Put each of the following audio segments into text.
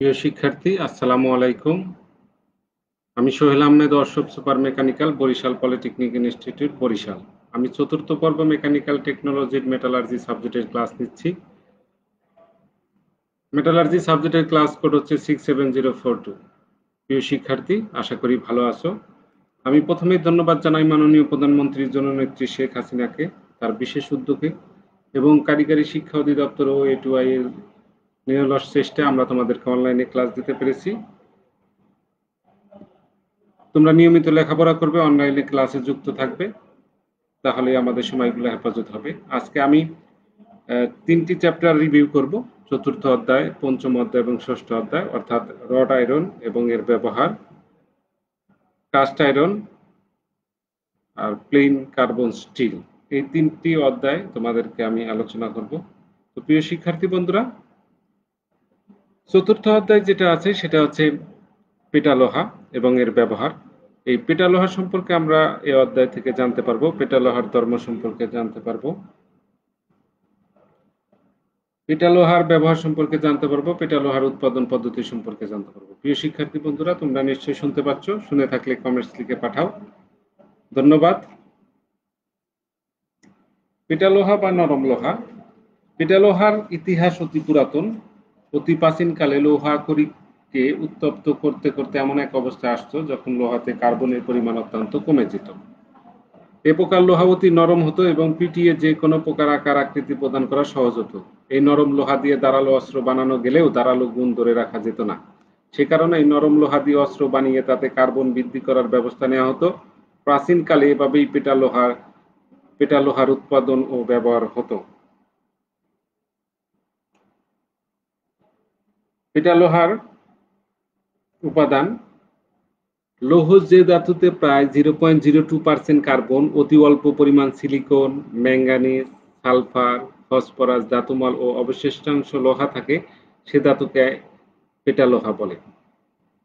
প্রিয় শিক্ষার্থী, আসসালামু আলাইকুম। আমি সোহেল আহমেদ অর্শব super mechanical, Barishal polytechnic institute, Barishal. আমি চতুর্থ পর্ব মেকানিক্যাল টেকনোলজির মেটালার্জি সাবজেক্টের ক্লাস নিচ্ছি। মেটালার্জি সাবজেক্টের ক্লাস কোড হচ্ছে 67042। প্রিয় শিক্ষার্থী, আশা করি ভালো আছো। আমি প্রথমেই ধন্যবাদ জানাই মাননীয় প্রধানমন্ত্রীর জননেত্রী শেখ হাসিনাকে তার বিশেষ উদ্যোগে এবং কারিগরি শিক্ষা অধিদপ্তর ও A2I এর নিরলস চেষ্টায় আমরা তোমাদেরকে অনলাইনে ক্লাস দিতে পেরেছি। তোমরা নিয়মিত লেখাপড়া করবে, অনলাইনে ক্লাসে যুক্ত থাকবে, তাহলে আমাদের সময়গুলো হেফাজত হবে। আজকে আমি 3টি চ্যাপ্টার রিভিউ করব, চতুর্থ অধ্যায়, পঞ্চম অধ্যায় এবং ষষ্ঠ অধ্যায়, অর্থাৎ রড আয়রন এবং এর ব্যবহার, কাস্ট আয়রন আর প্লেন কার্বন স্টিল। এই 3টি অধ্যায় তোমাদেরকে আমি আলোচনা করব। তো প্রিয় শিক্ষার্থী বন্ধুরা, চতুর্থ অধ্যায় যেটা আছে সেটা হচ্ছে পেটালোহা এবং এর ব্যবহার। এই পেটালোহা সম্পর্কে আমরা এই অধ্যায় থেকে জানতে পারবো, পেটালোহার ধর্ম সম্পর্কে জানতে পারবো, পেটালোহার ব্যবহার সম্পর্কে জানতে পারবো, পেটালোহার উৎপাদন পদ্ধতি সম্পর্কে জানতে পারবো। প্রিয় শিক্ষার্থী বন্ধুরা, তোমরা নিশ্চয়ই শুনতে পাচ্ছ, শুনে থাকলে কমেন্টস লিখে পাঠাও। ধন্যবাদ। পেটালোহা বা নরম লোহা। পেটালোহার ইতিহাস অতি পুরাতন। অতি প্রাচীনকালে লোহা খড়িকে উত্তপ্ত করতে করতে এমন এক অবস্থা আসতো যখন লোহাতে কার্বনের পরিমাণ অত্যন্ত কমে যেত। এ প্রকার লোহা অতি নরম হতো এবং পিটিয়ে যে কোনো প্রকার আকার আকৃতি প্রদান করা সহজ হতো। এই নরম লোহা দিয়ে ধারালো অস্ত্র বানানো গেলেও ধারালো গুণ ধরে রাখা যেত না। সে কারণে এই নরম লোহা দিয়ে অস্ত্র বানিয়ে তাতে কার্বন বৃদ্ধি করার ব্যবস্থা নেওয়া হতো। প্রাচীনকালে এভাবেই পেটালোহার উৎপাদন ও ব্যবহার হতো। পেটালোহার উপাদান। লৌহ যে ধাতুতে প্রায় 0.02% কার্বন, অতি অল্প পরিমাণ সিলিকন, ম্যাঙ্গানিজ, সালফার, ফসফরাস, ধাতুমল ও অবশিষ্টাংশ লোহা থাকে, সে ধাতুকে পেটালোহা বলে।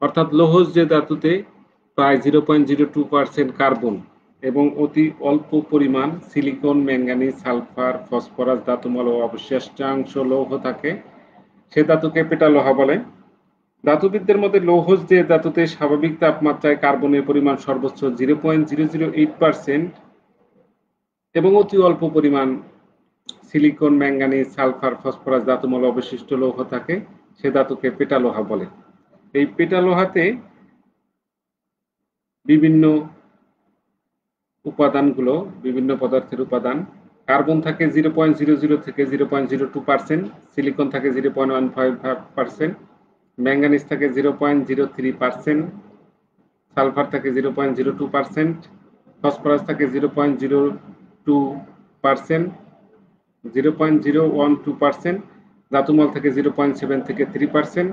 অর্থাৎ লৌহ যে ধাতুতে প্রায় 0.02% কার্বন এবং অতি অল্প পরিমাণ সিলিকন, ম্যাঙ্গানিজ, সালফার, ফসফরাস, ধাতুমল ও অবশিষ্টাংশ লৌহ থাকে, সে ধাতুকে পেটালোহা বলে। ধাতুবিদদের মতে লৌহ যে ধাতুতে স্বাভাবিক তাপমাত্রায় কার্বনের পরিমাণ সর্বোচ্চ 0.008% এবং অতি অল্প পরিমাণ সিলিকন, ম্যাঙ্গানিজ, সালফার, ফসফরাস, ধাতুমল অবশিষ্ট লৌহ থাকে, সে ধাতুকে পেটালোহা বলে। এই পেটালোহাতে বিভিন্ন উপাদানগুলো, বিভিন্ন পদার্থের উপাদান। কার্বন থাকে 0.00 থেকে 0.02%, সিলিকন থাকে 0.15%, ম্যাঙ্গানিজ থাকে 0.03%, সালফার থাকে 0.02%, ফসফরাস থাকে 0.02%, 0.012%, ধাতুমল থাকে 0.7 থেকে 3%,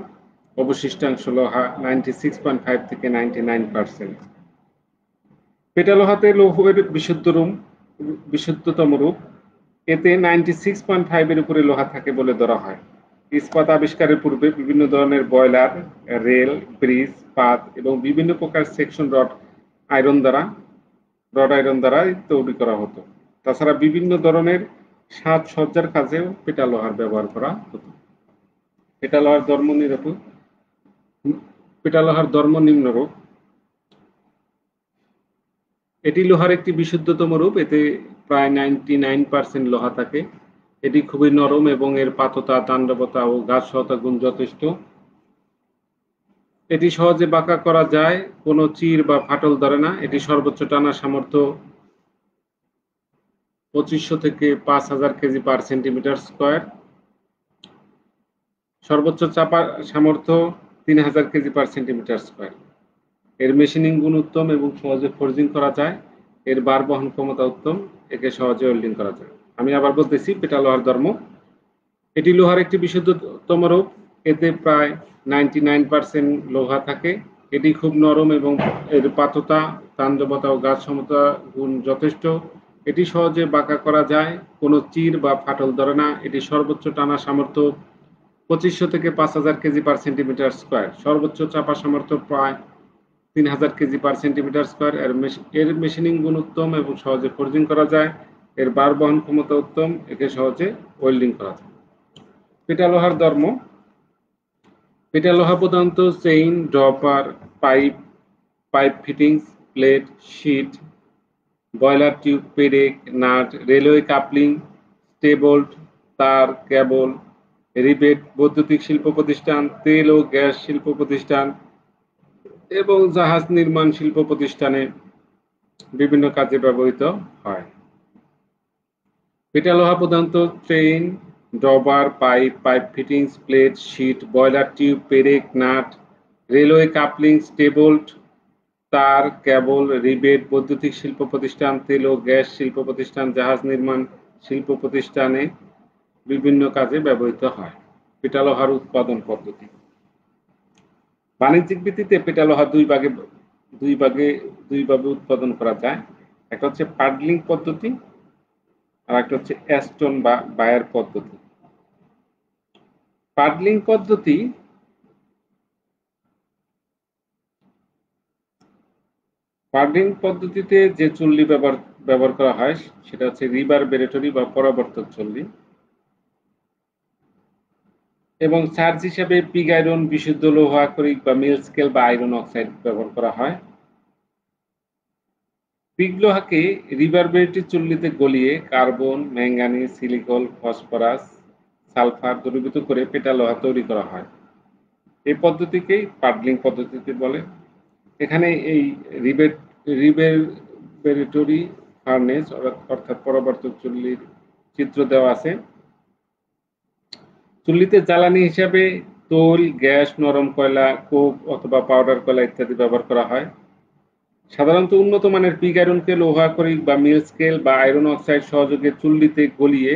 অবশিষ্টাংশ লোহা 96.5 থেকে 99%। পেটালোহাতে লৌহের বিশুদ্ধতম রূপ। এতে 96.5 এর উপরে লোহা থাকে বলে ধরা হয়। ইস্পাত আবিষ্কারের পূর্বে বিভিন্ন ধরনের বয়লার, রেল, ব্রিজ, পাত এবং বিভিন্ন প্রকার সেকশন রড আয়রন দ্বারা তৈরি করা হতো। তাছাড়া বিভিন্ন ধরনের সাজসজ্জার কাজেও পেটালোহার ব্যবহার করা হতো। পেটালোহার ধর্ম নিম্নরূপ। এটি লোহার একটি বিশুদ্ধতম রূপ। এতে প্রায় 99% লোহা থাকে। এটি খুবই নরম এবং এর পাততা, তান্ডবতা ও ঘাতসহতা গুণ যথেষ্ট। এটি সহজে বাঁকা করা যায়, কোনো চির বা ফাটল ধরে না। এটি সর্বোচ্চ টানা সামর্থ্য 2500 থেকে 5000 কেজি পার সেন্টিমিটার স্কয়ার। সর্বোচ্চ চাপা সামর্থ্য 3000 কেজি পার সেন্টিমিটার স্কয়ার। এর মেশিনিং গুণ উত্তম এবং সহজে ফোর্জিং করা যায়। এর বার বহন ক্ষমতা উত্তম, একে সহজে ওয়েল্ডিং করা যায়। আমি আবার বলতেছি, পেটালোহার ধর্ম। এটি লোহার একটি বিশুদ্ধতম রূপ। এতে প্রায় 99% লোহা থাকে। এটি খুব নরম এবং এর পাততা, তান্ডবতা ও ঘাতসমতা গুণ যথেষ্ট। এটি সহজে বাঁকা করা যায়, কোনো চির বা ফাটল ধরে না। এটি সর্বোচ্চ টানা সামর্থ্য 2500 থেকে 5000 কেজি পার সেন্টিমিটার স্কয়ার। সর্বোচ্চ চাপা সামর্থ্য প্রায় 3000 কেজি পার সেন্টিমিটার স্কয়ার। এর মেশিনিং গুণ উত্তম এবং সহজে ফোর্জিং করা যায়। এর বার বহন ক্ষমতা উত্তম, একে সহজে ওয়েল্ডিং করা যায়। পেটালোহার ধর্ম। পেটা লোহা প্রধানত chain, dropper, pipe, pipe fittings, plate, sheet, boiler tube, পেরেক, নাট, রেলওয়ে কাপলিং, স্টেবোল্ট, তার, কেবল, রিবেট, বৈদ্যুতিক শিল্প প্রতিষ্ঠান, তেল ও গ্যাস শিল্প প্রতিষ্ঠান এবং জাহাজ নির্মাণ শিল্প প্রতিষ্ঠানে বিভিন্ন কাজে ব্যবহৃত হয়। পেটা লোহা প্রধানত chain, drawbar, pipe, pipe fittings, plate, sheet, boiler tube, পেরেক, নাট, রেলওয়ে কাপলিং, স্টেবোল্ট, তার, কেবল, রিবেট, বৈদ্যুতিক শিল্প প্রতিষ্ঠান, তেল ও গ্যাস শিল্প প্রতিষ্ঠান, জাহাজ নির্মাণ শিল্প প্রতিষ্ঠানে বিভিন্ন কাজে ব্যবহৃত হয়। পেটা লোহার উৎপাদন পদ্ধতি। বাণিজ্যিক ভিত্তিতে পেটা লোহা দুইভাবে উৎপাদন করা যায়। একটা হচ্ছে পাডলিং পদ্ধতি আর একটা হচ্ছে অ্যাস্টন বা বায়ার পদ্ধতি। পাডলিং পদ্ধতি পদ্ধতিতে যে চুল্লি ব্যবহার করা হয় সেটা হচ্ছে রিভারবেরেটরি বা পরাবর্তক চুল্লি এবং চার্জ হিসেবে পিগ আয়রন, বিশুদ্ধ লৌহ আকরিক বা মিল স্কেল বা আয়রন অক্সাইড ব্যবহার করা হয়। পিগ লোহাকে রিভারবেরেটরি চুল্লিতে গলিয়ে carbon, manganese, silicon, phosphorus, sulphur দ্রবীভূত করে পেটা লোহা তৈরি করা হয়। এই পদ্ধতিকেই পাডলিং পদ্ধতি বলে। এখানে এই রিভারবেরেটরি ফার্নেস অর্থাৎ পরাবর্তক চুল্লির চিত্র দেওয়া আছে। চুল্লিতে জ্বালানি হিসাবে তৈল, গ্যাস, নরম কয়লা, কোক অথবা পাউডার কয়লা ইত্যাদি ব্যবহার করা হয়। সাধারণত উন্নত মানের পিগ আয়রনকে লৌহ আকরিক বা মিল স্কেল বা আয়রন অক্সাইড সহযোগে চুল্লিতে গলিয়ে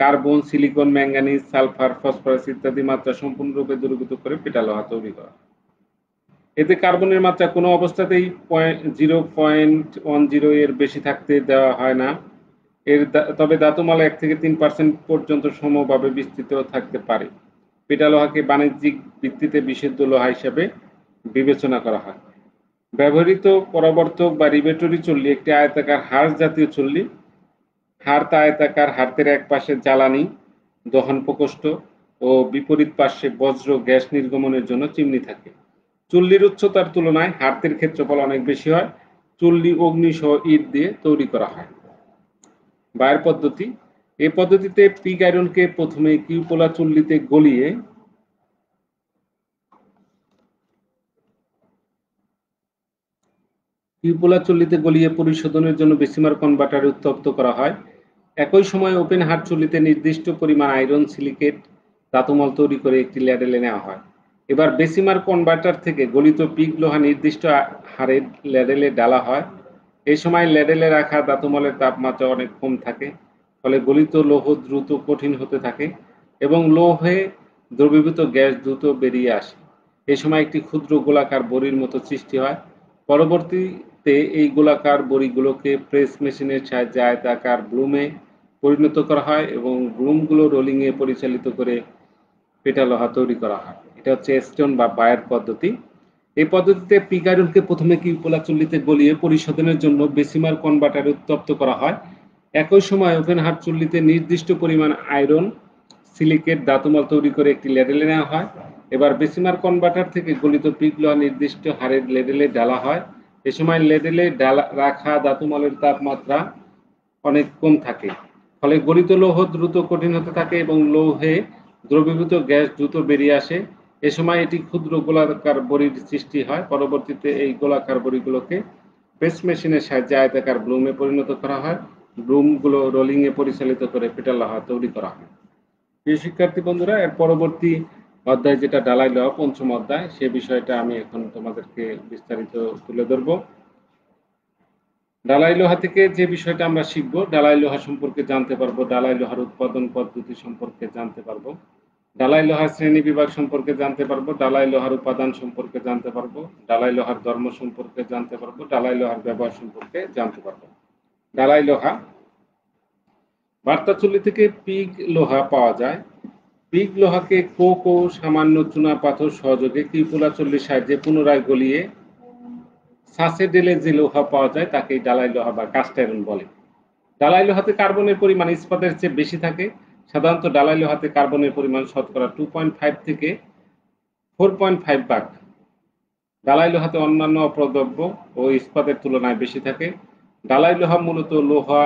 carbon, silicon, manganese, sulphur, phosphorus ইত্যাদি মাত্রা সম্পূর্ণরূপে দ্রবীভূত করে পেটা লোহা তৈরি করা। এতে কার্বনের মাত্রা কোনো অবস্থাতেই 0.10 এর বেশি থাকতে দেওয়া হয় না। তবে ধাতুমালা 1 থেকে 3% পর্যন্ত সমভাবে বিস্তৃত থাকতে পারে। পেটা লোহাকে বাণিজ্যিক ভিত্তিতে বিশুদ্ধ লোহা হিসেবে বিবেচনা করা হয়। ব্যবহৃত পরাবর্তক বা রিভেটরি চুল্লি একটি আয়তাকার হার্স জাতীয় চুল্লি। হার্ত আয়তাকার, হার্তের এক পাশে জ্বালানি দহন প্রকোষ্ঠ ও বিপরীত পার্শ্বে বজ্র গ্যাস নির্গমনের জন্য চিমনি থাকে। চুল্লির উচ্চতার তুলনায় হার্তের ক্ষেত্রফল অনেক বেশি হয়। চুল্লি অগ্নি সহ ইট দিয়ে তৈরি করা হয়। বায়ার পদ্ধতি। এই পদ্ধতিতে পিগ আয়রনকে প্রথমে কিউপোলা চুল্লিতে গলিয়ে পরিশোধনের জন্য বেসিমার কনভার্টারে উত্তপ্ত করা হয়। একই সময়ে ওপেন হার্ট চুল্লিতে নির্দিষ্ট পরিমাণ আয়রন সিলিকেট ধাতুমল তৈরি করে একটি ল্যাডেলে নেওয়া হয়। এবার বেসিমার কনভার্টার থেকে গলিত পিগ লোহা নির্দিষ্ট হারে ল্যাডেলে ঢালা হয়। এই সময় ল্যাডেলে রাখা ধাতুমলের তাপমাত্রা অনেক কম থাকে, ফলে গলিত লৌহ দ্রুত কঠিন হতে থাকে এবং লৌহে দ্রবীভূত গ্যাস দ্রুত বেরিয়ে আসে। এই সময় একটি ক্ষুদ্র গোলাকার বড়ির মতো সৃষ্টি হয়। পরবর্তীতে এই গোলাকার বড়িগুলোকে প্রেস মেশিনের সাহায্যে আয়তাকার ব্লুমে পরিণত করা হয় এবং ব্লুমগুলো রোলিংয়ে পরিচালিত করে পেটা লোহা তৈরি করা হয়। এটা হচ্ছে স্টোন বা বায়ার পদ্ধতি। এই পদ্ধতিতে পিগ আয়রনকে প্রথমে কিউপোলা চুল্লিতে গলিয়ে পরিশোধনের জন্য বেসিমার কনভার্টারে উত্তপ্ত করা হয়। একই সময় ওপেন হার্ট চুল্লিতে নির্দিষ্ট পরিমাণ আয়রন সিলিকেট ধাতুমল তৈরি করে একটি লেডেলে নেওয়া হয়। এবার বেসিমার কনভার্টার থেকে গলিত পিগ লোহা নির্দিষ্ট হারের লেডেলে ঢালা হয়। এ সময় লেডেলে রাখা ধাতুমলের তাপমাত্রা অনেক কম থাকে, ফলে গলিত লৌহ দ্রুত কঠিন হতে থাকে এবং লৌহে দ্রবীভূত গ্যাস দ্রুত বেরিয়ে আসে। এ সময় এটি ক্ষুদ্র গোলাকার বড়ির সৃষ্টি হয়। পরবর্তীতে এই গোলাকার বড়িগুলোকে প্রেস মেশিনের সাহায্যে আয়তাকার ব্লুমে পরিণত করা হয়। ব্লুমগুলো রোলিংয়ে পরিচালিত করে পেটা লোহা তৈরি করা হয়। প্রিয় শিক্ষার্থী বন্ধুরা, এর পরবর্তী অধ্যায় যেটা ঢালাই লোহা, পঞ্চম অধ্যায়, সে বিষয়টা আমি এখন তোমাদেরকে বিস্তারিত তুলে ধরবো। ঢালাই লোহা থেকে যে বিষয়টা আমরা শিখব, ঢালাই লোহা সম্পর্কে জানতে পারবো, ঢালাই লোহার উৎপাদন পদ্ধতি সম্পর্কে জানতে পারবো, ঢালাই লোহার শ্রেণী বিভাগ সম্পর্কে জানতে পারবো, ঢালাই লোহার উপাদান সম্পর্কে জানতে পারবো, ঢালাই লোহার ধর্ম সম্পর্কে জানতে পারবো, ঢালাই লোহার ব্যবহার সম্পর্কে জানতে পারবো। ঢালাই লোহা। বার্তা চুল্লি থেকে পিগ লোহা পাওয়া যায়। পিগ লোহাকে কোক ও সামান্য চুনা পাথর সহযোগে কিউপোলা চুল্লির সাহায্যে পুনরায় গলিয়ে ছাঁচে ঢেলে যে লোহা পাওয়া যায় তাকেই ঢালাই লোহা বা কাস্ট আয়রন বলে। ঢালাই লোহাতে কার্বনের পরিমাণ ইস্পাতের চেয়ে বেশি থাকে। সাধারণত ঢালাই লোহাতে কার্বনের পরিমাণ শতকরা 2.5 থেকে 4.5 ভাগ। ডালাই লোহাতে অন্যান্য অপদ্রব্য ও ইস্পাতের তুলনায় বেশি থাকে। ডালাই লোহা মূলত লোহা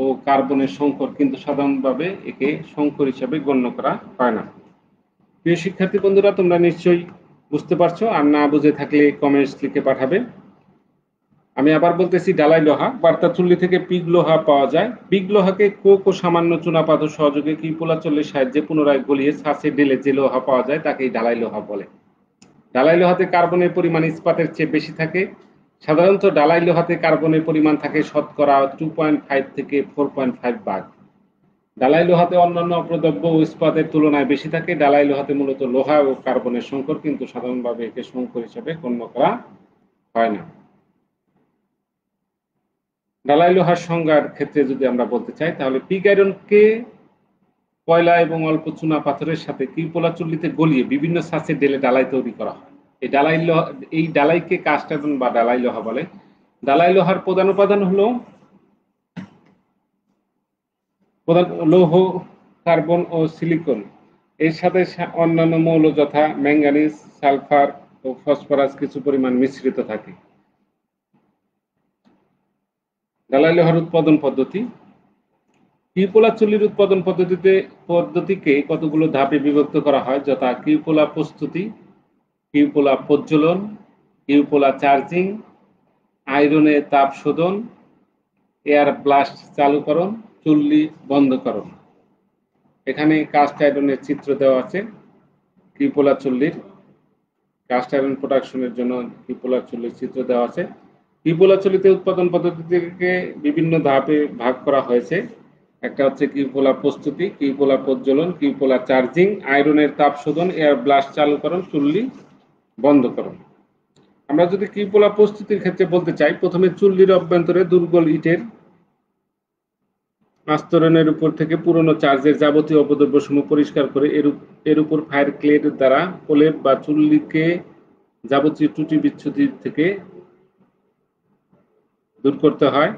ও কার্বনের সংকর, কিন্তু সাধারণভাবে একে সংকর হিসাবে গণ্য করা হয় না। প্রিয় শিক্ষার্থী বন্ধুরা, তোমরা নিশ্চয়ই বুঝতে পারছো, আর না বুঝে থাকলে কমেন্টস লিখে পাঠাবে। আমি আবার বলতেছি, ডালাই লোহা বার্তা চুল্লি থেকে পিগ লোহা পাওয়া যায়। পিগ লোহাকে কোক ও সামান্য চুনাপাথর সহযোগে কিউপোলা চুল্লির সাহায্যে পুনরায় গলিয়ে ছাঁচে ঢেলে যে লোহা পাওয়া যায় তাকেই ডালাই লোহা বলে। ডালাই লোহাতে কার্বনের পরিমাণ ইস্পাতের চেয়ে বেশি থাকে। সাধারণত ডালাই লোহাতে কার্বনের পরিমাণ থাকে শতকরা 2.5 থেকে 4.5 ভাগ। ডালাই লোহাতে অন্যান্য অপদ্রব্য ও ইস্পাতের তুলনায় বেশি থাকে। ডালাই লোহাতে মূলত লোহা ও কার্বনের সংকর, কিন্তু সাধারণভাবে একে সংকর হিসেবে গণ্য করা হয় না। ডালাই লোহার সংজ্ঞার ক্ষেত্রে যদি আমরা বলতে চাই, তাহলে পিগ আয়রনকে কয়লা এবং অল্প চুনা পাথরের সাথে কিউপোলা চুল্লিতে গলিয়ে বিভিন্ন ছাঁচে ঢেলে ডালাই তৈরি করা হয়। এই ডালাইকে কাস্ট আয়রন বা ডালাই লোহা বলে। ডালাই লোহার প্রধান উপাদান হলো লৌহ, কার্বন ও সিলিকন। এর সাথে অন্যান্য মৌল যথা ম্যাঙ্গানিজ, সালফার ও ফসফরাস কিছু পরিমাণ মিশ্রিত থাকে। ডালাই লোহার উৎপাদন পদ্ধতি। কিউপোলা চুল্লির উৎপাদন পদ্ধতিকে কতগুলো ধাপে বিভক্ত করা হয়, যথা কিউপোলা প্রস্তুতি, কিউপোলা প্রজ্বলন, কিউপোলা চার্জিং, আয়রনে তাপ শোধন, এয়ার ব্লাস্ট চালুকরণ, চুল্লি বন্ধকরণ। এখানে কাস্ট আয়রনের চিত্র দেওয়া আছে। কিউপোলা চুল্লির কাস্ট আয়রন প্রোডাকশনের জন্য কিউপোলা চুল্লির চিত্র দেওয়া আছে। কিউপোলা চুল্লিতে উৎপাদন পদ্ধতিকে বিভিন্ন ধাপে ভাগ করা হয়েছে। একটা হচ্ছে কিউপোলা প্রস্তুতি, কিউপোলা প্রজ্বলন, কিউপোলা চার্জিং, আয়রনের তাপ শোধন, এয়ার ব্লাস্ট চালুকরণ, চুল্লি বন্ধকরণ। আমরা যদি কিউপোলা প্রস্তুতির ক্ষেত্রে বলতে চাই, প্রথমে চুল্লির অভ্যন্তরে দুর্বল ইটের আস্তরণের উপর থেকে পুরনো চার্জের যাবতীয় অপদ্রব্যসমূহ পরিষ্কার করে এর উপর ফায়ার ক্লের দ্বারা প্রলেপ বা চুল্লিকে যাবতীয় ত্রুটি বিচ্ছুতি থেকে দূর করতে হয়।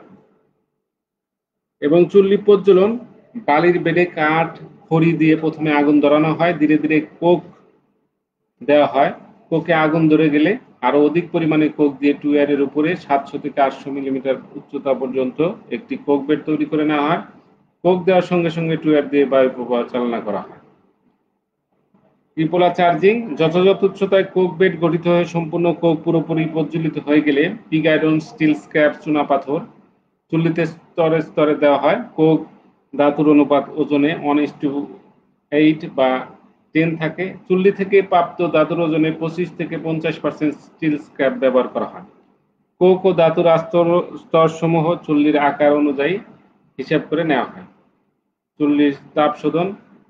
এবং চুল্লি প্রজ্বলন, বালির বেডে কাঠ খড়ি দিয়ে প্রথমে আগুন ধরানো হয়, ধীরে ধীরে কোক দেওয়া হয়। কোকে আগুন ধরে গেলে আরো অধিক পরিমাণে কোক দিয়ে টুয়ারের উপরে 700 থেকে 800 মিলিমিটার উচ্চতা পর্যন্ত একটি কোক বেড তৈরি করে নেওয়া হয়। কোক দেওয়ার সঙ্গে সঙ্গে টুয়ার দিয়ে বায়ু প্রবাহ চালনা করা হয়। কিউপোলা চার্জিং, যথাযথ উচ্চতায় কোক বেড গঠিত হয়ে সম্পূর্ণ কোক পুরোপুরি প্রজ্বলিত হয়ে গেলে পিগ আয়রন, স্টিল স্ক্র্যাপ, চুনা পাথর চুল্লিতে স্তরে স্তরে দেওয়া হয়। কোক ধাতুর অনুপাত ওজনে 1:8 বা 10 থাকে। চুল্লি থেকে প্রাপ্ত ধাতুর ওজনে 25 থেকে 50% স্টিল স্ক্র্যাপ ব্যবহার করা হয়। কোক ও ধাতুর স্তরসমূহ চুল্লির আকার অনুযায়ী হিসাব করে নেওয়া হয়। চুল্লির তাপ শোধন,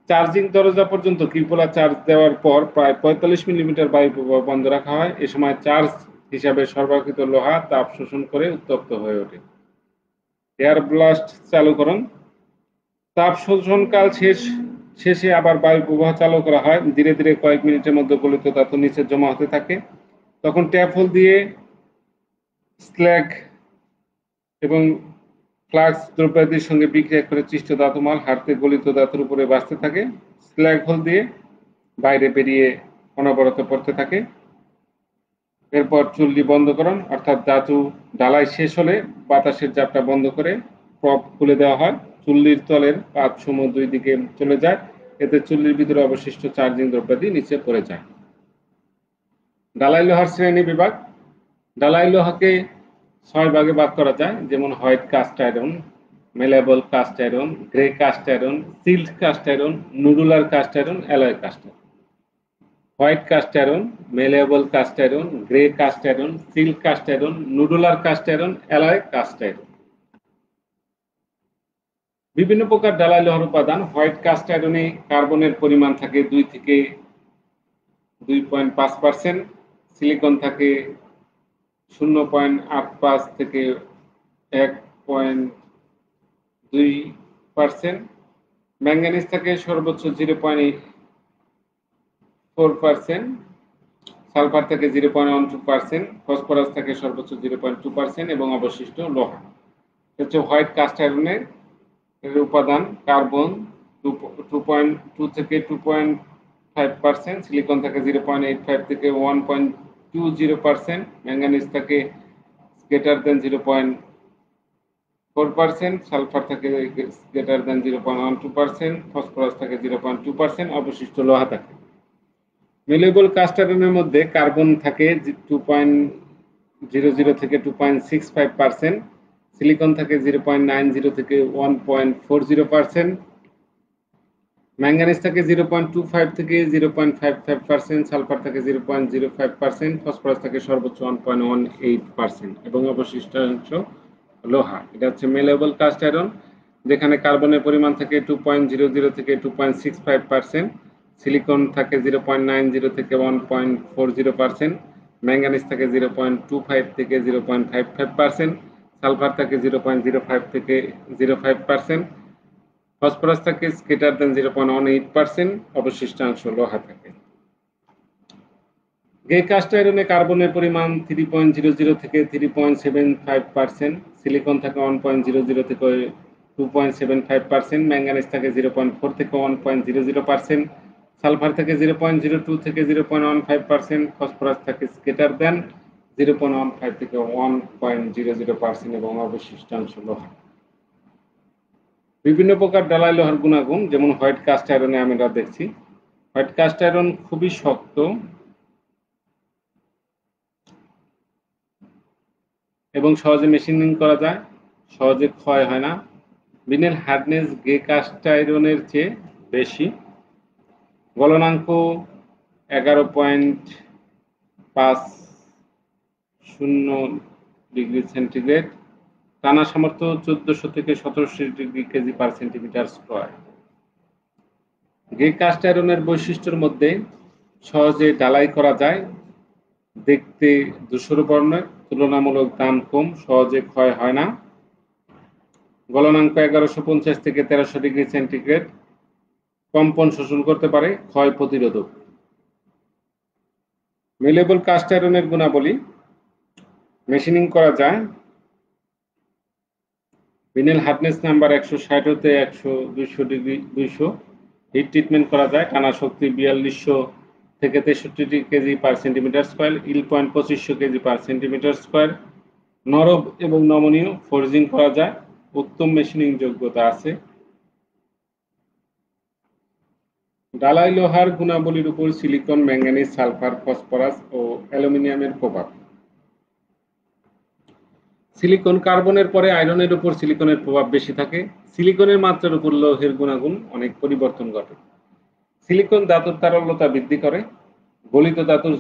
চার্জিং দরজা পর্যন্ত কিউপোলা চার্জ দেওয়ার পর প্রায় 45 মিলিমিটার বায়ু প্রবাহ বন্ধ রাখা হয়। এ সময় চার্জ হিসাবে সরবরাহকৃত লোহা তাপ শোষণ করে উত্তপ্ত হয়ে ওঠে। এয়ার ব্লাস্ট চালুকরণ, তাপ শোষণকাল শেষে আবার বায়ু প্রবাহ চালু করা হয়। ধীরে ধীরে কয়েক মিনিটের মধ্যে গলিত ধাতু নিচে জমা হতে থাকে। তখন ট্যাপ হোল দিয়ে স্ল্যাগ এবং ফ্লাক্স দ্রব্যাদির সঙ্গে বিক্রিয়া করে সৃষ্ট ধাতুমাল হাড়তে গলিত ধাতুর উপরে বাঁচতে থাকে। স্ল্যাগ হোল দিয়ে বাইরে বেরিয়ে অনবরত পড়তে থাকে। এরপর চুল্লি বন্ধকরণ, অর্থাৎ ধাতু ঢালাই শেষ হলে বাতাসের চাপটা বন্ধ করে প্রপ খুলে দেওয়া হয়। চুল্লির তলের পাতসমূহ দুই দিকে চলে যায়, এতে চুল্লির ভিতরে অবশিষ্ট চার্জিং দ্রব্যাদি নিচে পড়ে যায়। ডালাই লোহার শ্রেণী বিভাগ। ডালাই লোহাকে 6 ভাগে ভাগ করা যায়, যেমন white cast iron, malleable cast iron, grey cast iron, chilled cast iron, nodular cast iron, alloy cast iron. White cast iron, malleable cast iron, grey cast iron, chilled cast iron, nodular cast iron, alloy cast iron. বিভিন্ন প্রকার ডালাই লোহার উপাদান। White caste আয়রনে কার্বনের পরিমাণ থাকে 2 থেকে 2.5%, silicon থাকে 0.85 থেকে 1.2%, ম্যাঙ্গানিজ থাকে সর্বোচ্চ 0.4%, সালফার থাকে 0.12%, ফসফরাস থাকে সর্বোচ্চ 0.2% এবং অবশিষ্ট লোহা। হচ্ছে হোয়াইট কাস্ট আয়রনের উপাদান। কার্বন 2.2 থেকে 5%, সিলিকন থাকে 0.85 থেকে 1.20%, ম্যাঙ্গানিজ থাকে গ্রেটার দেন 0.4%, সালফার থাকে গ্রেটার দেন 0.12%, ফসফরাস থাকে 0.2%, অবশিষ্ট লোহা থাকে। মেলেবল কাস্ট আয়রনের মধ্যে কার্বন থাকে 2.00 থেকে 2.65%, সিলিকন থাকে 0.90 থেকে 1.40%, ম্যাঙ্গানিজ থাকে 0.25 থেকে 0.55%, সালফার থাকে 0.05%, ফসফরাস থাকে সর্বোচ্চ 1.18% এবং অবশিষ্টাংশ লোহা। এটা হচ্ছে মেলেবল কাস্ট আয়রন, যেখানে কার্বনের পরিমাণ থাকে 2.00 থেকে 2.65%, সিলিকন থাকে 0.90 থেকে 1.40%, ম্যাঙ্গানিজ থাকে 0.25 থেকে 0.55%, সালফার থাকে 0.05 থেকে 0.5%, ফসফরাস থাকে গ্রেটার দেন 0.18%, অবশিষ্টাংশ লোহা থাকে। গে কাস্ট আয়রনে কার্বনের পরিমাণ 3.00 থেকে 3.75%, সিলিকন থাকে 1.00 থেকে 2.75%, ম্যাঙ্গানিজ থাকে 0.4 থেকে 1.00%, সালফার থাকে 0.02 থেকে 0.15%, ফসফরাস থাকে গ্রেটার দেন 0.15 থেকে 1.00% এবং অবশিষ্টাংশ লোহা। বিভিন্ন প্রকার ডালাই লোহার গুণাগুণ, যেমন হোয়াইট কাস্ট আয়রনে আমরা দেখছি। হোয়াইট কাস্ট আয়রন খুবই শক্ত এবং সহজে মেশিনিং করা যায়, সহজে ক্ষয় হয় না। বিনের হার্ডনেস গে কাস্ট আয়রনের চেয়ে বেশি। গলনাঙ্ক 11.50 ডিগ্রি সেন্টিগ্রেড, টানা সামর্থ্য 1400 থেকে 1700 degree KG per centimetre square. Grey cast আয়রনের বৈশিষ্ট্যের মধ্যে সহজে ডালাই করা যায়, দেখতে ধূসর বর্ণের, তুলনামূলক দাম কম, সহজে ক্ষয় হয় না। গলনাঙ্ক 1150 থেকে 1300 ডিগ্রি সেন্টিগ্রেড, কম্পন শোষণ করতে পারে, ক্ষয় প্রতিরোধক। মেলেবল কাস্ট আয়রনের গুণাবলী, মেশিনিং করা যায়, ভিনেল হার্ডনেস নাম্বার 160 হতে 200 ডিগ্রি 200, হিট ট্রিটমেন্ট করা যায়, টানা শক্তি 4200 থেকে 63 KG per centimetre square, yield point 2500 KG per centimetre square, নরম এবং নমনীয়, ফোর্জিং করা যায়, উত্তম মেশিনিং যোগ্যতা আছে। ডালাই লোহার গুণাবলীর উপর সিলিকন, ম্যাঙ্গানিজ, সালফার, ফসফরাস ও অ্যালুমিনিয়ামের প্রভাব। সিলিকন কার্বনের পরে আয়রনের উপর সিলিকনের প্রভাব বেশি থাকে। সিলিকনের মাত্রার উপর লোহের গুণাগুণ অনেক পরিবর্তন ঘটে। সিলিকন ধাতুর তারল্যতা বৃদ্ধি করে, গলিত ধাতুর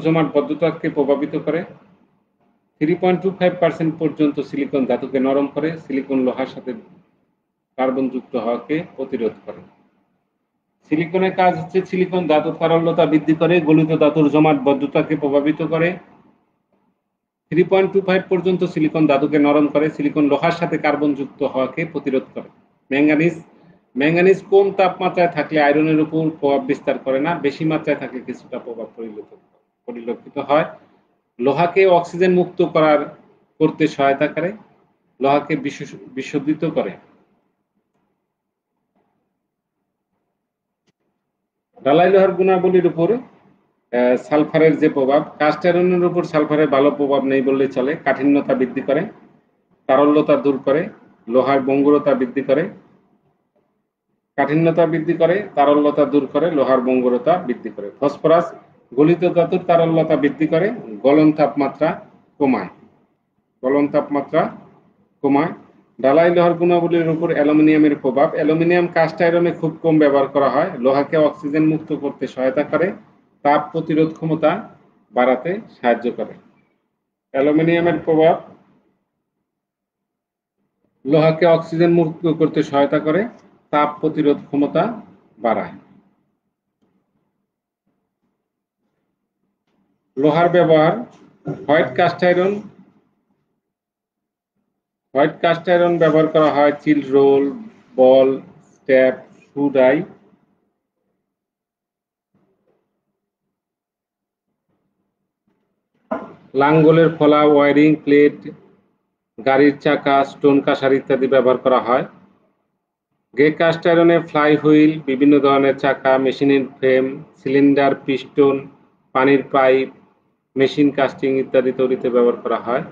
জমাট বদ্ধতাকে প্রভাবিত করে। 3.25% পর্যন্ত সিলিকন ধাতুকে নরম করে, সিলিকন লোহার সাথে কার্বন যুক্ত হওয়াকে প্রতিরোধ করে। সিলিকনের কাজ হচ্ছে সিলিকন ধাতুর তারল্যতা বৃদ্ধি করে, গলিত ধাতুর জমাট বদ্ধতাকে প্রভাবিত করে। 3.25 পর্যন্ত সিলিকন ধাতুকে নরম করে, সিলিকন লোহার সাথে কার্বন যুক্ত হওয়াকে প্রতিরোধ করে। ম্যাঙ্গানিজ কম তাপমাত্রায় থাকলে আয়রনের উপর প্রভাব বিস্তার করে না, বেশি মাত্রায় থাকলে কিছুটা প্রভাব পরিলক্ষিত হয়। লোহাকে অক্সিজেন মুক্ত করতে সহায়তা করে, লোহাকে বিশোধিত করে। ডালাই লোহার গুণাবলীর উপর সালফারের যে প্রভাব, কাস্ট আয়রনের উপর সালফারের ভালো প্রভাব নেই বললে চলে। কাঠিন্যতা বৃদ্ধি করে, তারল্যতা দূর করে, লোহার ভঙ্গুরতা বৃদ্ধি করে। কাঠিন্যতা বৃদ্ধি করে, তারল্যতা দূর করে, লোহার ভঙ্গুরতা বৃদ্ধি করে। ফসফরাস গলিত ধাতুর তারল্যতা বৃদ্ধি করে, গলন তাপমাত্রা কমায়। ডালাই লোহার গুণাবলীর উপর অ্যালুমিনিয়ামের প্রভাব। অ্যালুমিনিয়াম কাস্ট আয়রনে খুব কম ব্যবহার করা হয়, লোহাকে অক্সিজেন মুক্ত করতে সহায়তা করে, তাপ প্রতিরোধ ক্ষমতা বাড়াতে সাহায্য করে। অ্যালুমিনিয়ামের প্রভাব লোহাকে অক্সিজেন মুক্ত করতে সহায়তা করে, তাপ প্রতিরোধ ক্ষমতা বাড়ায়। লোহার ব্যবহার, হোয়াইট কাস্ট আয়রন ব্যবহার করা হয় চিল রোল, বল, স্ট্যাপ, শু ডাই। লাঙ্গলের ফলা, ওয়ারিং প্লেট, গাড়ির চাকা, স্টোন কাসার ইত্যাদি ব্যবহার করা হয়। গে কাস্ট আয়রনে ফ্লাই হুইল, বিভিন্ন ধরনের চাকা, মেশিনের ফ্রেম, সিলিন্ডার, পিস্টন, পানির পাইপ, মেশিন কাস্টিং ইত্যাদি তৈরিতে ব্যবহার করা হয়।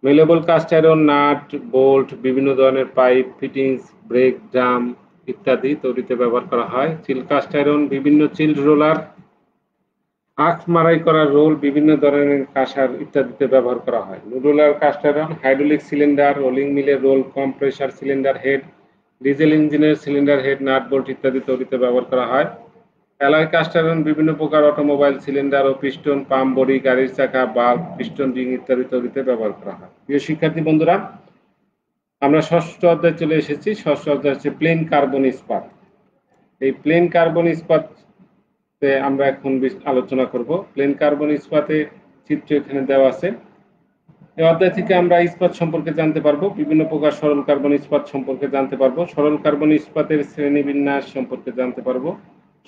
মেলেবল কাস্ট আয়রন নাট, বোল্ট, বিভিন্ন ধরনের পাইপ, ফিটিংস, ব্রেক, ড্রাম ইত্যাদি তৈরিতে ব্যবহার করা হয়। চিল কাস্ট আয়রন, বিভিন্ন চিল রোলার, আখ মাড়াই করা রোল, বিভিন্ন ধরনের কাঁসার ইত্যাদিতে ব্যবহার করা হয়। Nodular cast iron, hydraulic cylinder, rolling মিলের roll, compressor cylinder head, diesel ইঞ্জিনের সিলিন্ডার হেড, নাট বোল্ট ইত্যাদি তৈরিতে ব্যবহার করা হয়। অ্যালয় কাস্ট আয়রন, বিভিন্ন প্রকার অটোমোবাইল সিলিন্ডার ও পিস্টন, পাম্প বডি, গাড়ির চাকা, বাল্ব, পিস্টন রিং ইত্যাদি তৈরিতে ব্যবহার করা হয়। প্রিয় শিক্ষার্থী বন্ধুরা, আমরা ষষ্ঠ অধ্যায়ে চলে এসেছি। ষষ্ঠ অধ্যায় হচ্ছে প্লেন কার্বন ইস্পাত। এই প্লেন কার্বন ইস্পাত আমরা এখন আলোচনা করব। প্লেন কার্বন ইস্পাতের চিত্র এখানে দেওয়া আছে। এই অধ্যায় থেকে আমরা ইস্পাত সম্পর্কে জানতে পারবো, বিভিন্ন প্রকার সরল কার্বন ইস্পাত সম্পর্কে জানতে পারবো, সরল কার্বন ইস্পাতের শ্রেণীবিন্যাস সম্পর্কে জানতে পারবো,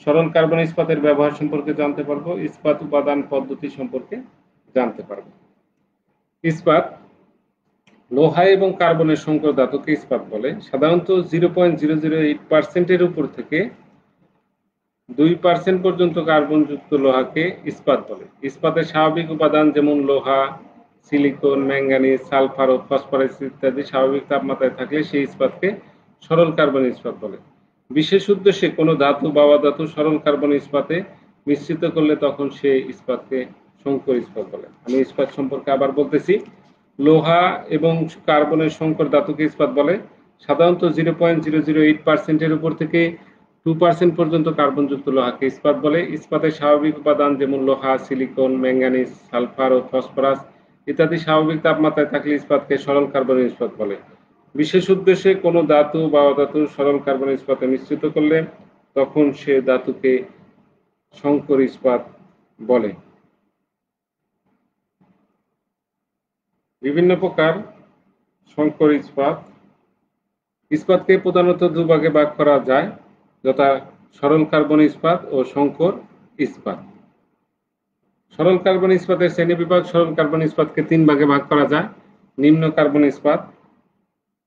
সরল কার্বন ইস্পাতের ব্যবহার সম্পর্কে জানতে পারবো, ইস্পাত উপাদান পদ্ধতি সম্পর্কে জানতে পারবো। ইস্পাত লোহা এবং কার্বনের সংকর ধাতুকে ইস্পাত বলে। সাধারণত 0.008% উপর থেকে 2% পর্যন্ত কার্বনযুক্ত লোহাকে ইস্পাত বলে। ইস্পাতের স্বাভাবিক উপাদান যেমন লোহা, সিলিকন, ম্যাঙ্গানিজ, সালফার ও ফসফরাস ইত্যাদি স্বাভাবিক তাপমাত্রায় থাকলে সেই ইস্পাতকে সরল কার্বন ইস্পাত বলে। বিশেষ উদ্দেশ্যে কোনো ধাতু বা অধাতু সরল কার্বন ইস্পাতে মিশ্রিত করলে তখন সেই ইস্পাতকে সংকর ইস্পাত বলে। আমি ইস্পাত সম্পর্কে আবার বলতেছি। লোহা এবং কার্বনের সংকর ধাতুকে ইস্পাত বলে। সাধারণত 0.008% উপর থেকে 2% পর্যন্ত কার্বনযুক্ত লোহাকে ইস্পাত বলে। ইস্পাতের স্বাভাবিক উপাদান যেমন লোহা, সিলিকন, ম্যাঙ্গানিজ, সালফার ও ফসফরাস ইত্যাদি স্বাভাবিক তাপমাত্রায় থাকলে ইস্পাতকে সরল কার্বনের ইস্পাত বলে। বিশেষ উদ্দেশ্যে কোনো ধাতু বা অধাতু সরল কার্বন ইস্পাতে মিশ্রিত করলে তখন সে ধাতুকে সংকর ইস্পাত বলে। বিভিন্ন প্রকার সংকর ইস্পাত। ইস্পাতকে প্রধানত দুভাগে ভাগ করা যায়, যথা সরল কার্বন ইস্পাত ও সংকর ইস্পাত। সরল কার্বন ইস্পাতের শ্রেণীবিভাগ। সরল কার্বন ইস্পাতকে 3 ভাগে ভাগ করা যায়। নিম্ন কার্বন ইস্পাত,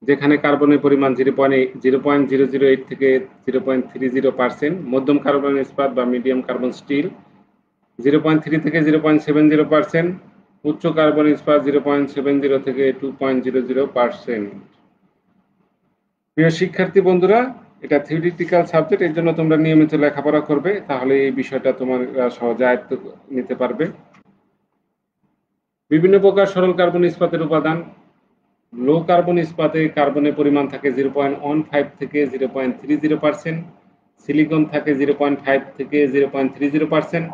যেখানে কার্বনের পরিমাণ 0.008 থেকে 0.30%। মধ্যম কার্বন ইস্পাত বা মিডিয়াম কার্বন স্টিল 0.3 থেকে 0.70%। উচ্চ কার্বন ইস্পাত 0.70 থেকে 2.00%। প্রিয় শিক্ষার্থী বন্ধুরা, এটা থিওরিটিক্যাল সাবজেক্ট, এর জন্য তোমরা নিয়মিত লেখাপড়া করবে, তাহলে এই বিষয়টা তোমার সহজে আয়ত্ত নিতে পারবে। বিভিন্ন প্রকার সরল কার্বন ইস্পাতের উপাদান। লো কার্বন ইস্পাতে কার্বনের পরিমাণ থাকে 0.15 থেকে 0.30%। সিলিকন থাকে 0.5 থেকে 0.30%।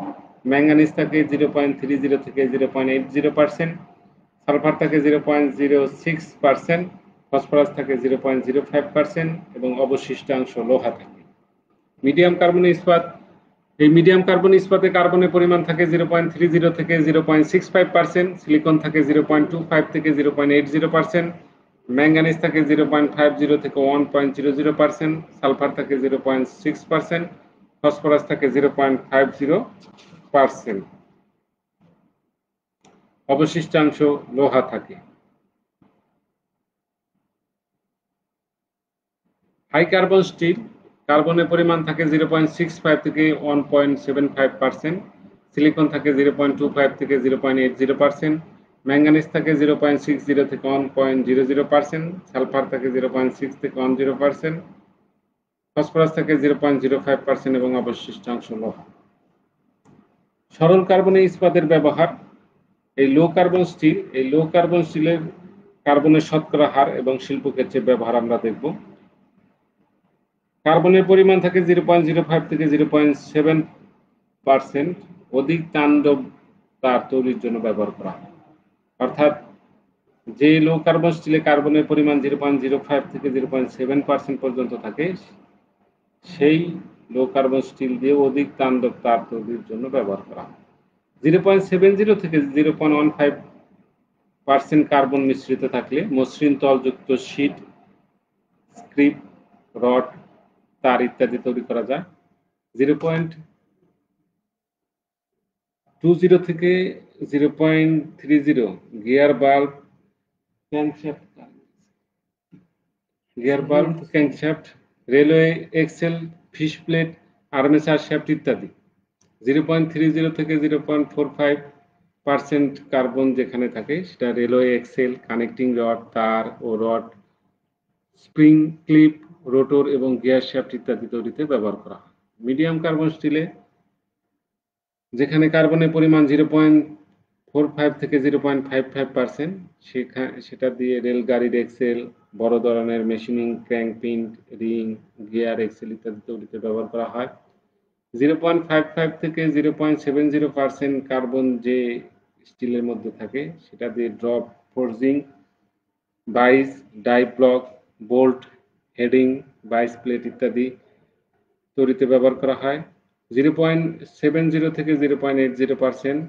ম্যাঙ্গানিজ থাকে 0.30 থেকে 0.80%। সালফার থাকে 0.06%। ফসফরাস থাকে 0.05% এবং অবশিষ্টাংশ লোহা থাকে। মিডিয়াম কার্বন ইস্পাত। এই মিডিয়াম কার্বন ইস্পাতে কার্বনের পরিমাণ থাকে 0.30 থেকে 0.65%। সিলিকন থাকে 0.25 থেকে 0.80%। ম্যাঙ্গানিজ থাকে 0.50 থেকে 1.00%। সালফার থাকে 0.6%। ফসফরাস থাকে 0.50%। অবশিষ্টাংশ লোহা থাকে। High carbon steel. কার্বনের পরিমাণ থাকে 0.65 থেকে 1.75%। সিলিকন থাকে 0.25 থেকে 0.80%। ম্যাঙ্গানিজ থাকে 0.60 থেকে 1.00%। সালফার থাকে 0.6 থেকে 10%। ফসফরাস থাকে 0.05% এবং অবশিষ্টাংশ লোহা। সরল কার্বনে ইস্পাতের ব্যবহার। এই লো কার্বন স্টিল, এই লো কার্বন স্টিলের কার্বনের শতকরা হার এবং শিল্পক্ষেত্রে ব্যবহার আমরা দেখব। কার্বনের পরিমাণ থাকে 0.05 থেকে 0.7%। অধিক তাণ্ডব তার তৈরির জন্য ব্যবহার করা হয়। অর্থাৎ যে লো কার্বন স্টিলে কার্বনের পরিমাণ 0.05 থেকে 0.7% পর্যন্ত থাকে, সেই লো কার্বন স্টিল দিয়ে অধিক তাণ্ডব তার তৈরির জন্য ব্যবহার করা হয়। 0.70 থেকে 0.15% কার্বন মিশ্রিত থাকলে মসৃণ তলযুক্ত শীট, স্ক্রিপ, রড, তার ইত্যাদি তৈরি করা যায়। 0.20 থেকে 0.30 গিয়ার বাল্ব, crankshaft railway axle, fish plate, armature shaft ইত্যাদি। 0.30 থেকে 0.45% কার্বন যেখানে থাকে সেটা রেলওয়ে এক্সেল, কানেক্টিং রড, তার ও রড, স্প্রিং, ক্লিপ, রোটর এবং গিয়ার শ্যাফট ইত্যাদি তৈরিতে ব্যবহার করা হয়। মিডিয়াম কার্বন স্টিলে যেখানে কার্বনের পরিমাণ 0.45 থেকে 0.55%, সেটা দিয়ে রেলগাড়ির এক্সেল, বড় ধরনের machining, crank pin, ring, gear axle ইত্যাদি তৈরিতে ব্যবহার করা হয়। 0.55 থেকে 0.70% কার্বন যে স্টিলের মধ্যে থাকে সেটা দিয়ে drop, forging, বাইস, die block, bolt, heading, বাইস plate ইত্যাদি তৈরিতে ব্যবহার করা হয়। 0.70 থেকে 0.80%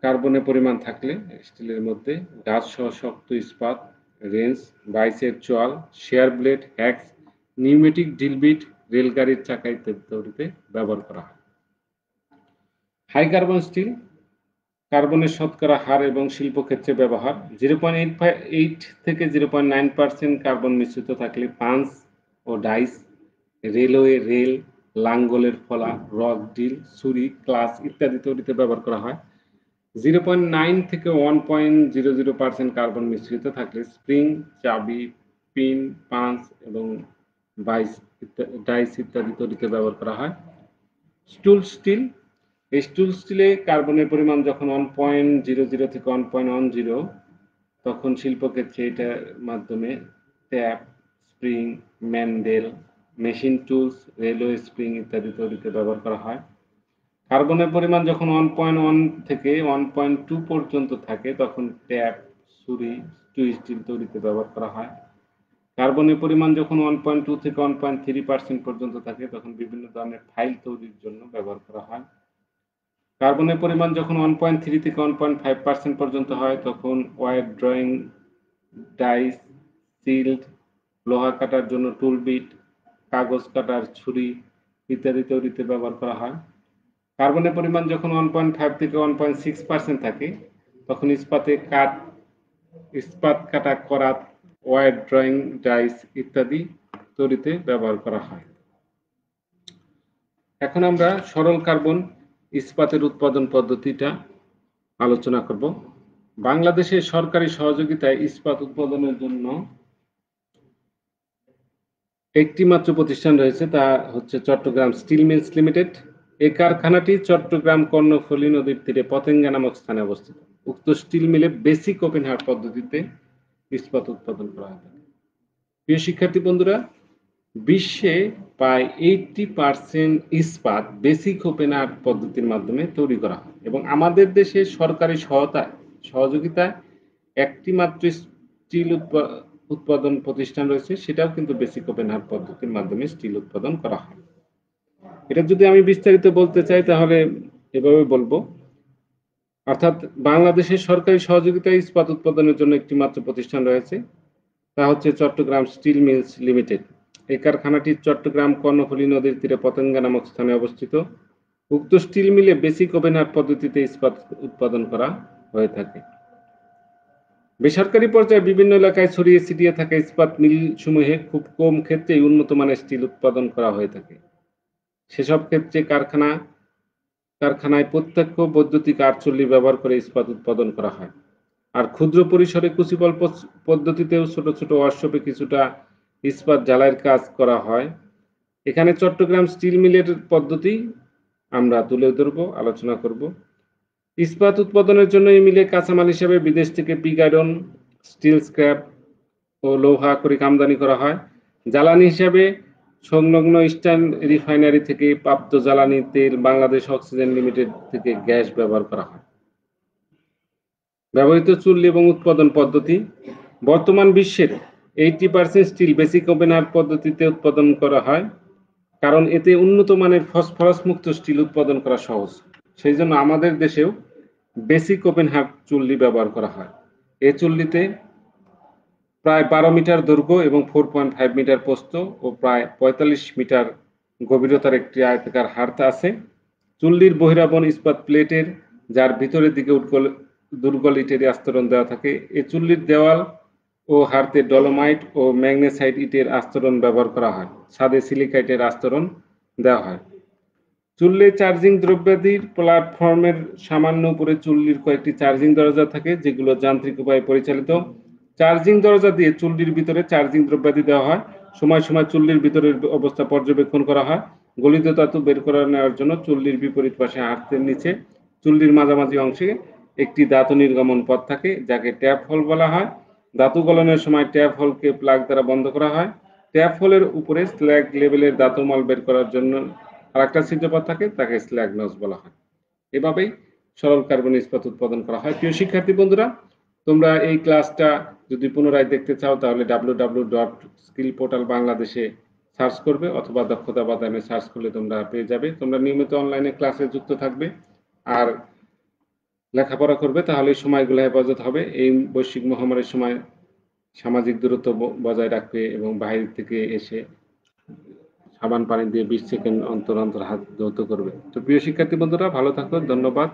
কার্বনের পরিমাণ থাকলে স্টিলের মধ্যে গাছ সহ শক্ত ইস্পাত, রেঞ্চ, বাইসের চোয়াল, শেয়ার ব্লেড, হ্যাক্স, নিউমেটিক ড্রিল বিট, রেলগাড়ির চাকা ইত্যাদি তৈরিতে ব্যবহার করা হয়। হাই কার্বন স্টিল কার্বনের শতকরা হার এবং শিল্পক্ষেত্রে ব্যবহার। 0.88 থেকে 0.9% কার্বন মিশ্রিত থাকলে পাঞ্চ ও ডাইস, রেলওয়ে রেল, লাঙ্গলের ফলা, রক ড্রিল, ছুরি, ক্লাচ ইত্যাদি তৈরিতে ব্যবহার করা হয়। 0.9 থেকে 1.00% কার্বন মিশ্রিত থাকলে স্প্রিং, চাবি, পিন, পাঞ্চ এবং ডাইস ইত্যাদি তৈরিতে ব্যবহার করা হয়। স্টুল স্টিল, এই স্টুল স্টিলে কার্বনের পরিমাণ যখন 1.00 থেকে 1.10, তখন শিল্পক্ষেত্রে এটার মাধ্যমে tap, spring, Mendel, machine tools, railway spring ইত্যাদি তৈরিতে ব্যবহার করা হয়। কার্বনের পরিমাণ যখন 1.1 থেকে 1.2 পর্যন্ত থাকে তখন ট্যাপ, ছুরি, টুইস্ট স্টিল তৈরিতে ব্যবহার করা হয়। কার্বনের পরিমাণ যখন 1.2 থেকে 1.3% পর্যন্ত থাকে তখন বিভিন্ন ধরনের ফাইল তৈরির জন্য ব্যবহার করা হয়। কার্বনের পরিমাণ যখন 1.3 থেকে 1.5% পর্যন্ত হয় তখন ওয়্যার ড্রয়িং, ডাইস, সিল্ড, লোহা কাটার জন্য টুল বিট, কাগজ কাটার ছুরি ইত্যাদি তৈরিতে ব্যবহার করা হয়। কার্বনের পরিমাণ যখন 1.5 থেকে 1.6% থাকে তখন ইস্পাত কাটা করাত, ওয়্যার ড্রয়িং, ডাইস ইত্যাদি তৈরিতে ব্যবহার করা হয়। এখন আমরা সরল কার্বন ইস্পাতের উৎপাদন পদ্ধতিটা আলোচনা করব। বাংলাদেশে সরকারি সহযোগিতায় ইস্পাত উৎপাদনের জন্য একটি মাত্র প্রতিষ্ঠান রয়েছে, তা হচ্ছে চট্টগ্রাম স্টিল মিলস লিমিটেড। এই কারখানাটি চট্টগ্রাম কর্ণফুলী নদীর তীরে পতেঙ্গা নামক স্থানে অবস্থিত। উক্ত স্টিল মিলে বেসিক ওপেন হার্ট পদ্ধতিতে ইস্পাত উৎপাদন করা হয়। প্রিয় শিক্ষার্থী বন্ধুরা, বিশ্বে প্রায় 80% ইস্পাত বেসিক ওপেন হার্ট পদ্ধতির মাধ্যমে তৈরি করা হয় এবং আমাদের দেশে সরকারি সহযোগিতায় একটি মাত্র স্টিল উৎপাদন প্রতিষ্ঠান রয়েছে, সেটাও কিন্তু বেসিক ওপেন হার্ট পদ্ধতির মাধ্যমে স্টিল উৎপাদন করা হয়। এটা যদি আমি বিস্তারিত বলতে চাই তাহলে এভাবে বলবো, অর্থাৎ বাংলাদেশের সরকারি সহযোগিতায় ইস্পাত উৎপাদনের জন্য একটি মাত্র প্রতিষ্ঠান রয়েছে, তা হচ্ছে চট্টগ্রাম স্টিল মিলস লিমিটেড। এই কারখানাটি চট্টগ্রাম কর্ণফুলী নদীর তীরে পতেঙ্গা নামক স্থানে অবস্থিত। উক্ত স্টিল মিলে বেসিক ওপেন হার্ট পদ্ধতিতে ইস্পাত উৎপাদন করা হয়ে থাকে। বেসরকারি পর্যায়ে বিভিন্ন এলাকায় ছড়িয়ে ছিটিয়ে থাকা ইস্পাত মিল সমূহে খুব কম ক্ষেত্রেই উন্নত মানের স্টিল উৎপাদন করা হয়ে থাকে। সেসব ক্ষেত্রে কারখানায় প্রত্যক্ষ বৈদ্যুতিক আঁচচল্লি ব্যবহার করে ইস্পাত উৎপাদন করা হয়। আর ক্ষুদ্র পরিসরে ক্রুসিবল পদ্ধতিতেও ছোট ছোট ওয়ার্কশপে কিছুটা ইস্পাত জ্বালাইয়ের কাজ করা হয়। এখানে চট্টগ্রাম স্টিল মিলের পদ্ধতি আমরা তুলে ধরব, আলোচনা করব। ইস্পাত উৎপাদনের জন্য এই মিলে কাঁচামাল হিসেবে বিদেশ থেকে পিগ আয়রন, স্টিল স্ক্র্যাপ ও লৌহ আকরিক আমদানি করা হয়। জ্বালানি হিসাবে সংলগ্ন ইস্টার্ন রিফাইনারি থেকে প্রাপ্ত জ্বালানি তেল, বাংলাদেশ অক্সিজেন লিমিটেড থেকে গ্যাস ব্যবহার করা হয়। ব্যবহৃত চুল্লি এবং উৎপাদন পদ্ধতি। বর্তমান বিশ্বের 80% স্টিল বেসিক ওপেন হার্ট পদ্ধতিতে উৎপাদন করা হয়, কারণ এতে উন্নত মানের ফসফরাস মুক্ত স্টিল উৎপাদন করা সহজ। সেই জন্য আমাদের দেশেও বেসিক ওপেন হার্ট চুল্লি ব্যবহার করা হয়। এই চুল্লিতে প্রায় 12 মিটার দৈর্ঘ্য এবং 4.5 মিটার প্রস্থ ও প্রায় 45 মিটার গভীরতার একটি আয়তাকার হার্থ আছে। চুল্লির বহিরাবরণ ইস্পাত প্লেটের, যার ভিতরের দিকে দুর্গল ইটের আস্তরণ দেওয়া থাকে। এই চুল্লির দেওয়াল ও হাড়তে ডলোমাইট ও ম্যাগনেসাইট ইটের আস্তরণ ব্যবহার করা হয়। ছাদে সিলিকাইটের আস্তরণ দেওয়া হয়। চুল্লি চার্জিং দ্রব্যাদির প্ল্যাটফর্মের সামান্য উপরে চুল্লির কয়েকটি চার্জিং দরজা থাকে, যেগুলো যান্ত্রিক উপায়ে পরিচালিত। চার্জিং দরজা দিয়ে চুল্লির ভিতরে চার্জিং দ্রব্যাদি দেওয়া হয়। সময় সময় চুল্লির ভিতরের অবস্থা পর্যবেক্ষণ করা হয়। গলিত ধাতু বের করে নেওয়ার জন্য চুল্লির বিপরীত পাশে হাতের নিচে চুল্লির মাঝামাঝি অংশে একটি ধাতু নির্গমন পথ থাকে, যাকে ট্যাপ হোল বলা হয়। ধাতু গলনের সময় ট্যাপ হোলকে প্লাগ দ্বারা বন্ধ করা হয়। ট্যাপ হোলের উপরে স্ল্যাগ লেভেলের ধাতু মাল বের করার জন্য আরেকটা ছিদ্রপথ থাকে, তাকে স্ল্যাগ নজ বলা হয়। এভাবেই সরল কার্বন ইস্পাত উৎপাদন করা হয়। প্রিয় শিক্ষার্থী বন্ধুরা, তোমরা এই ক্লাসটা যদি পুনরায় দেখতে চাও তাহলে www.স্কিল পোর্টাল বাংলাদেশে সার্চ করবে, অথবা দক্ষতা বাতায়নে সার্চ করলে তোমরা পেয়ে যাবে। তোমরা নিয়মিত অনলাইনে ক্লাসে যুক্ত থাকবে আর লেখাপড়া করবে, তাহলে এই সময়গুলো হেফাজত হবে। এই বৈশ্বিক মহামারীর সময় সামাজিক দূরত্ব বজায় রাখবে এবং বাইরে থেকে এসে সাবান পানি দিয়ে 20 সেকেন্ড অন্তর অন্তর হাত ধৌত করবে। তো প্রিয় শিক্ষার্থী বন্ধুরা, ভালো থাকো, ধন্যবাদ।